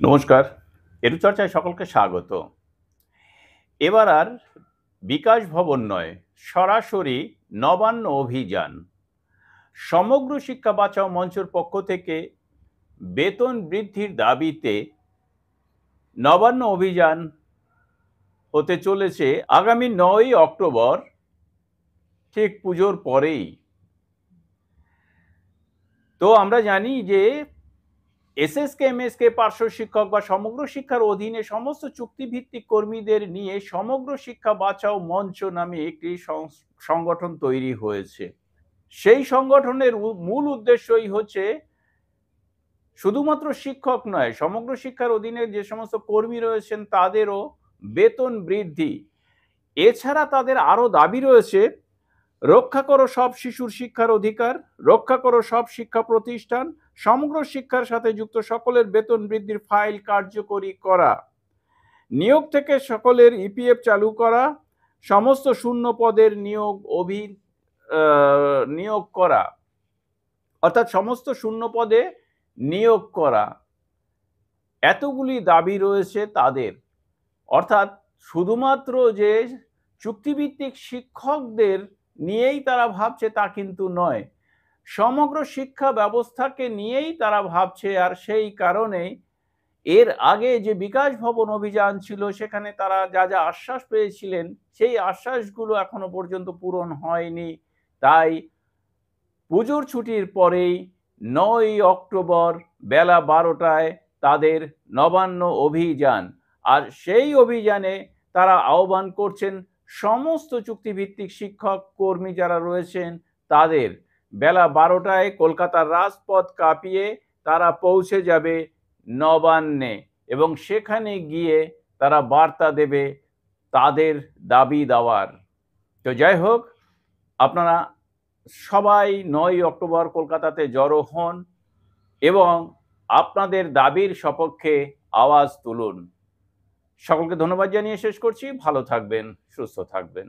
নমস্কার। এরু চর্চায় সকলকে স্বাগত। এবার আর বিকাশ ভবন নয়, সরাসরি নবান্ন অভিযান। সমগ্র শিক্ষা বাঁচাও মঞ্চের পক্ষ থেকে বেতন বৃদ্ধির দাবিতে নবান্ন অভিযান হতে চলেছে আগামী ৯ই অক্টোবর, ঠিক পুজোর পরেই। তো আমরা জানি যে এসএসকে, এমএসকে, পার্শ্ব শিক্ষক বা সমগ্র শিক্ষার অধীনে সমস্ত চুক্তিভিত্তিক কর্মীদের নিয়ে সমগ্র শিক্ষা বাঁচাও মঞ্চ নামে একটি সংগঠন তৈরি হয়েছে। সেই সংগঠনের মূল উদ্দেশ্যই হচ্ছে শুধুমাত্র শিক্ষক নয়, সমগ্র শিক্ষার অধীনে যে সমস্ত কর্মী রয়েছেন তাদেরও বেতন বৃদ্ধি। এছাড়া তাদের আরো দাবি রয়েছে, রক্ষা করো সব শিশুর শিক্ষার অধিকার, রক্ষা করো সব শিক্ষা প্রতিষ্ঠান, সমগ্র শিক্ষার সাথে যুক্ত সকলের বেতন বৃদ্ধির ফাইল কার্যকরী করা, নিয়োগ থেকে সকলের ইপিএফ চালু করা, সমস্ত শূন্য পদের নিয়োগ করা, অর্থাৎ সমস্ত শূন্য পদে নিয়োগ করা। এতগুলি দাবি রয়েছে তাদের। অর্থাৎ শুধুমাত্র যে চুক্তিভিত্তিক শিক্ষকদের নিয়েই তারা ভাবছে তা কিন্তু নয়, সমগ্র শিক্ষা ব্যবস্থাকে নিয়েই তারা ভাবছে। আর সেই কারণেই এর আগে যে বিকাশ ভবন অভিযান ছিল সেখানে তারা যা যা আশ্বাস পেয়েছিলেন সেই আশ্বাসগুলো এখনো পর্যন্ত পূরণ হয়নি। তাই পুজোর ছুটির পরেই ৯ই অক্টোবর বেলা ১২টায় তাদের নবান্ন অভিযান। আর সেই অভিযানে তারা আহ্বান করছেন সমস্ত চুক্তিভিত্তিক শিক্ষক কর্মী যারা রয়েছেন তাদের। বেলা ১২টায় কলকাতার রাজপথ কাঁপিয়ে তারা পৌঁছে যাবে নবান্নে এবং সেখানে গিয়ে তারা বার্তা দেবে তাদের দাবি দাওয়ার। তো যাই হোক, আপনারা সবাই ৯ই অক্টোবর কলকাতাতে জড়ো হন এবং আপনাদের দাবির সপক্ষে আওয়াজ তুলুন। সকলকে ধন্যবাদ জানিয়ে শেষ করছি। ভালো থাকবেন, সুস্থ থাকবেন।